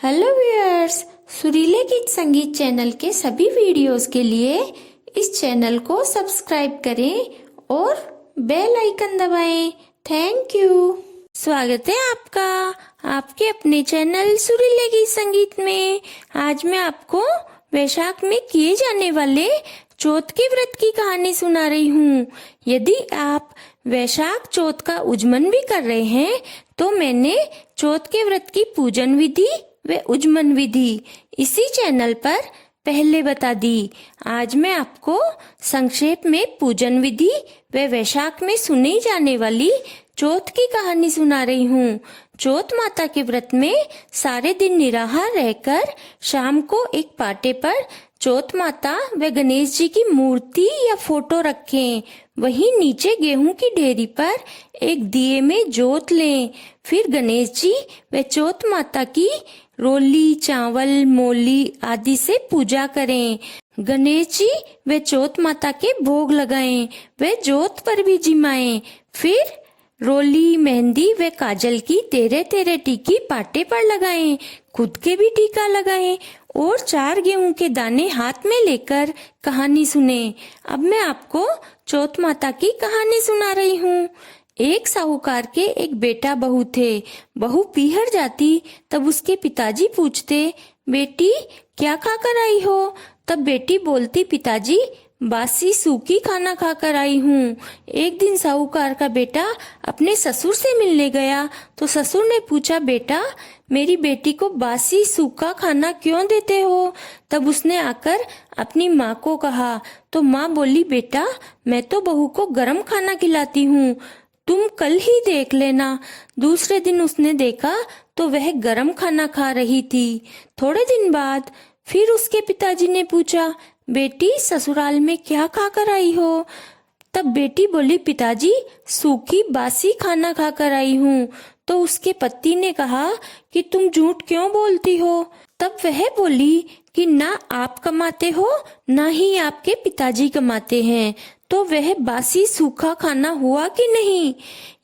Hello viewers, सुरीले गीत संगीत channel के सभी वीडियोस के लिए इस चैनल को सब्सक्राइब करें और बेल आइकन दबाएं। Thank you. स्वागत है आपका आपके अपने चैनल सुरीले गीत संगीत में। आज मैं आपको वैशाख में किए जाने वाले चौथ के व्रत की कहानी सुना रही हूँ। यदि आप वैशाख चौथ का उज्जमन भी कर रहे हैं तो मैंने चौथ के व्रत की पूजन विधि व उज्जमन विधि इसी चैनल पर पहले बता दी। आज मैं आपको संक्षेप में पूजन विधि व वैशाख में सुनी जाने वाली चौथ की कहानी सुना रही हूँ। चौथ माता के व्रत में सारे दिन निराहार रहकर शाम को एक पाटे पर चौथ माता व गणेश जी की मूर्ति या फोटो रखें। वहीं नीचे गेहूं की ढेरी पर एक दिए में जोत लें। फिर गणेश जी व चौथ माता की रोली, चावल, मोली आदि से पूजा करें। गणेश जी व चौथ माता के भोग लगाएं व जोत पर भी जिमाएं। फिर रोली, मेहंदी व काजल की तेरे तेरे टीकी पाटे पर लगाएं। खुद के भी टीका लगाएं और 4 गेहूं के दाने हाथ में लेकर कहानी सुने। अब मैं आपको चौथ माता की कहानी सुना रही हूँ। एक साहूकार के एक बेटा बहू थे। बहू पीहर जाती तब उसके पिताजी पूछते, बेटी क्या खाकर आई हो? तब बेटी बोलती, पिताजी बासी सूखी खाना खाकर आई हूँ। एक दिन साहूकार का बेटा अपने ससुर से मिलने गया तो ससुर ने पूछा, बेटा मेरी बेटी को बासी सूखा खाना क्यों देते हो? तब उसने आकर अपनी माँ को कहा तो माँ बोली, बेटा मैं तो बहू को गरम खाना खिलाती हूँ, तुम कल ही देख लेना। दूसरे दिन उसने देखा तो वह गरम खाना खा रही थी। थोड़े दिन बाद फिर उसके पिताजी ने पूछा, बेटी ससुराल में क्या खाकर आई हो? तब बेटी बोली, पिताजी सूखी बासी खाना खाकर आई हूँ। तो उसके पति ने कहा कि तुम झूठ क्यों बोलती हो? तब वह बोली कि ना आप कमाते हो ना ही आपके पिताजी कमाते हैं, तो वह बासी सूखा खाना हुआ कि नहीं?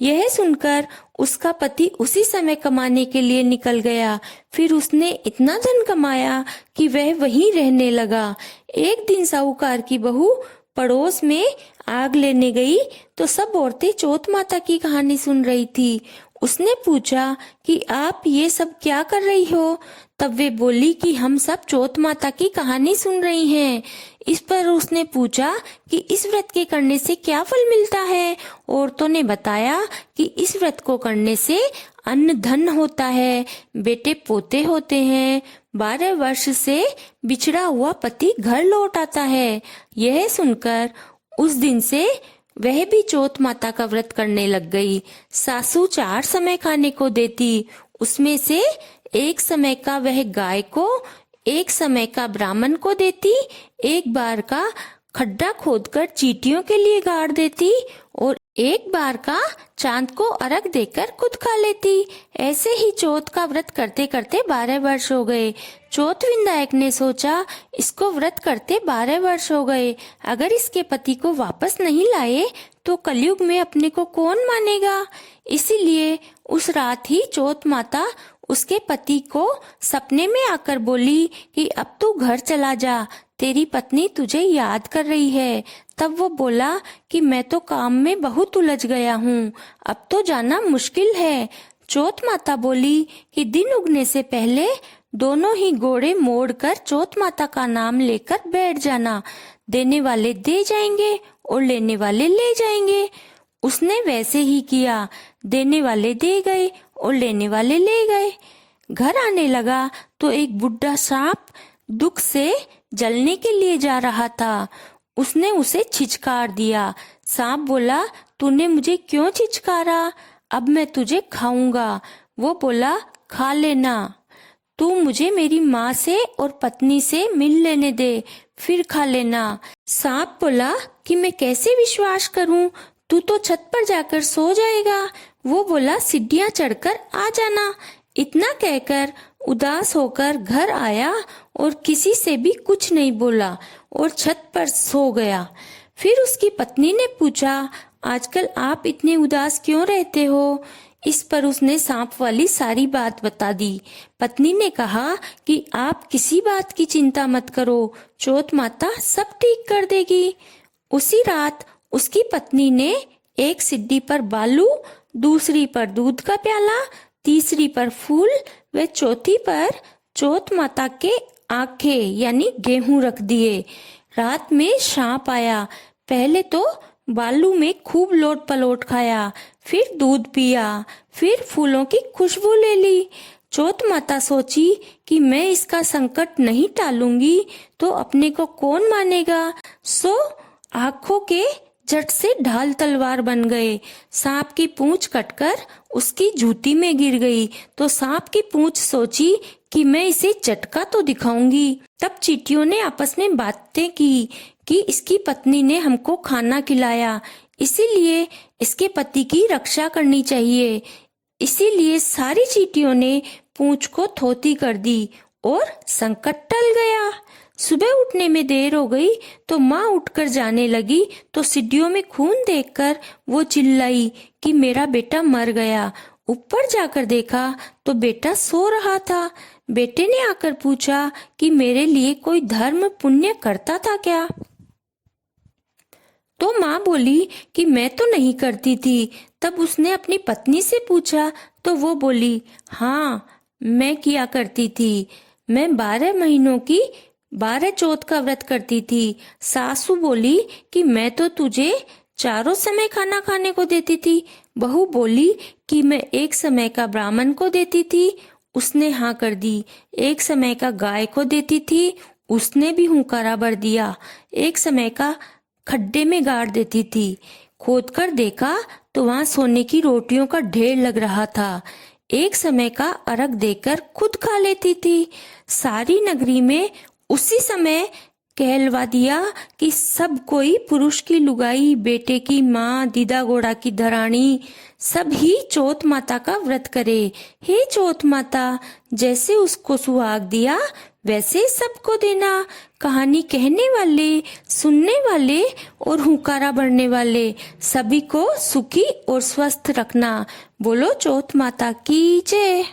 यह सुनकर उसका पति उसी समय कमाने के लिए निकल गया। फिर उसने इतना धन कमाया कि वह वहीं रहने लगा। एक दिन साहूकार की बहू पड़ोस में आग लेने गई तो सब औरतें चौथ माता की कहानी सुन रही थी। उसने पूछा कि आप ये सब क्या कर रही हो? तब वे बोली कि हम सब चौथ माता की कहानी सुन रही हैं। इस पर उसने पूछा कि इस व्रत के करने से क्या फल मिलता है? औरतों ने बताया कि इस व्रत को करने से अन्न धन होता है, बेटे पोते होते हैं, 12 वर्ष से बिछड़ा हुआ पति घर लौट आता है। यह सुनकर उस दिन से वह भी चौथ माता का व्रत करने लग गई। सासू 4 समय खाने को देती, उसमें से एक समय का वह गाय को, एक समय का ब्राह्मण को देती, एक बार का खड्डा खोदकर चींटियों के लिए गाड़ देती और एक बार का चांद को अर्घ देकर खुद खा लेती। ऐसे ही चौथ का व्रत करते करते 12 वर्ष हो गए। चौथ विंदायक ने सोचा, इसको व्रत करते 12 वर्ष हो गए, अगर इसके पति को वापस नहीं लाए तो कलयुग में अपने को कौन मानेगा? इसीलिए उस रात ही चौथ माता उसके पति को सपने में आकर बोली कि अब तू घर चला जा, तेरी पत्नी तुझे याद कर रही है। तब वो बोला कि मैं तो काम में बहुत उलझ गया हूँ, अब तो जाना मुश्किल है। चौथ माता बोली कि दिन उगने से पहले दोनों ही घोड़े मोड़कर चौथ माता का नाम लेकर बैठ जाना, देने वाले दे जाएंगे और लेने वाले ले जाएंगे। उसने वैसे ही किया, देने वाले दे गए और लेने वाले ले गए। घर आने लगा तो एक बुढ़ा सांप दुख से जलने के लिए जा रहा था। उसने उसे छिचकार दिया। सांप बोला, तूने मुझे क्यों छिचकारा? अब मैं तुझे खाऊंगा। वो बोला, खा लेना, तू मुझे मेरी माँ से और पत्नी से मिल लेने दे, फिर खा लेना। सांप बोला कि मैं कैसे विश्वास करूं, तू तो छत पर जाकर सो जाएगा। वो बोला, सीढ़ियां चढ़कर आ जाना। इतना कहकर उदास होकर घर आया और किसी से भी कुछ नहीं बोला और छत पर सो गया। फिर उसकी पत्नी ने पूछा, आजकल आप इतने उदास क्यों रहते हो? इस पर उसने सांप वाली सारी बात बता दी। पत्नी ने कहा कि आप किसी बात की चिंता मत करो, चौथ माता सब ठीक कर देगी। उसी रात उसकी पत्नी ने एक सिड्डी पर बालू, दूसरी पर दूध का प्याला, तीसरी पर फूल व चौथी पर चौथ माता के आंखें यानी गेहूं रख दिए। रात में सांप आया। पहले तो बालू में खूब लोट पलोट खाया, फिर दूध पिया, फिर फूलों की खुशबू ले ली। चौथ माता सोची कि मैं इसका संकट नहीं टालूंगी तो अपने को कौन मानेगा। सो आंखों के झट से ढाल तलवार बन गए। सांप की पूंछ कटकर उसकी जूती में गिर गई तो सांप की पूंछ सोची कि मैं इसे झटका तो दिखाऊंगी। तब चींटियों ने आपस में बातें की कि इसकी पत्नी ने हमको खाना खिलाया, इसीलिए इसके पति की रक्षा करनी चाहिए। इसीलिए सारी चींटियों ने पूंछ को थोती कर दी और संकट टल गया। सुबह उठने में देर हो गई तो माँ उठकर जाने लगी तो सीढ़ियों में खून देखकर वो चिल्लाई कि मेरा बेटा मर गया। ऊपर जाकर देखा तो बेटा सो रहा था। बेटे ने आकर पूछा कि मेरे लिए कोई धर्म पुण्य करता था क्या? तो माँ बोली कि मैं तो नहीं करती थी। तब उसने अपनी पत्नी से पूछा तो वो बोली, हाँ मैं किया करती थी। मैं 12 महीनों की 12 चौथ का व्रत करती थी। सासू बोली कि मैं तो तुझे चारों समय खाना खाने को देती थी। बहू बोली कि मैं एक समय का ब्राह्मण को देती थी, उसने हाँ कर दी। एक समय का गाय को देती थी, उसने भी हुंकारा भर दिया। एक समय का खड्डे में गाड़ देती थी। खोद कर देखा तो वहां सोने की रोटियों का ढेर लग रहा था। एक समय का अर्घ देकर खुद खा लेती थी। सारी नगरी में उसी समय कहलवा दिया कि सब कोई पुरुष की लुगाई, बेटे की माँ, दीदा घोड़ा की धरानी सब ही चौथ माता का व्रत करे। हे चौथ माता, जैसे उसको सुहाग दिया वैसे सबको देना। कहानी कहने वाले, सुनने वाले और हुंकारा भरने वाले सभी को सुखी और स्वस्थ रखना। बोलो चौथ माता की जय।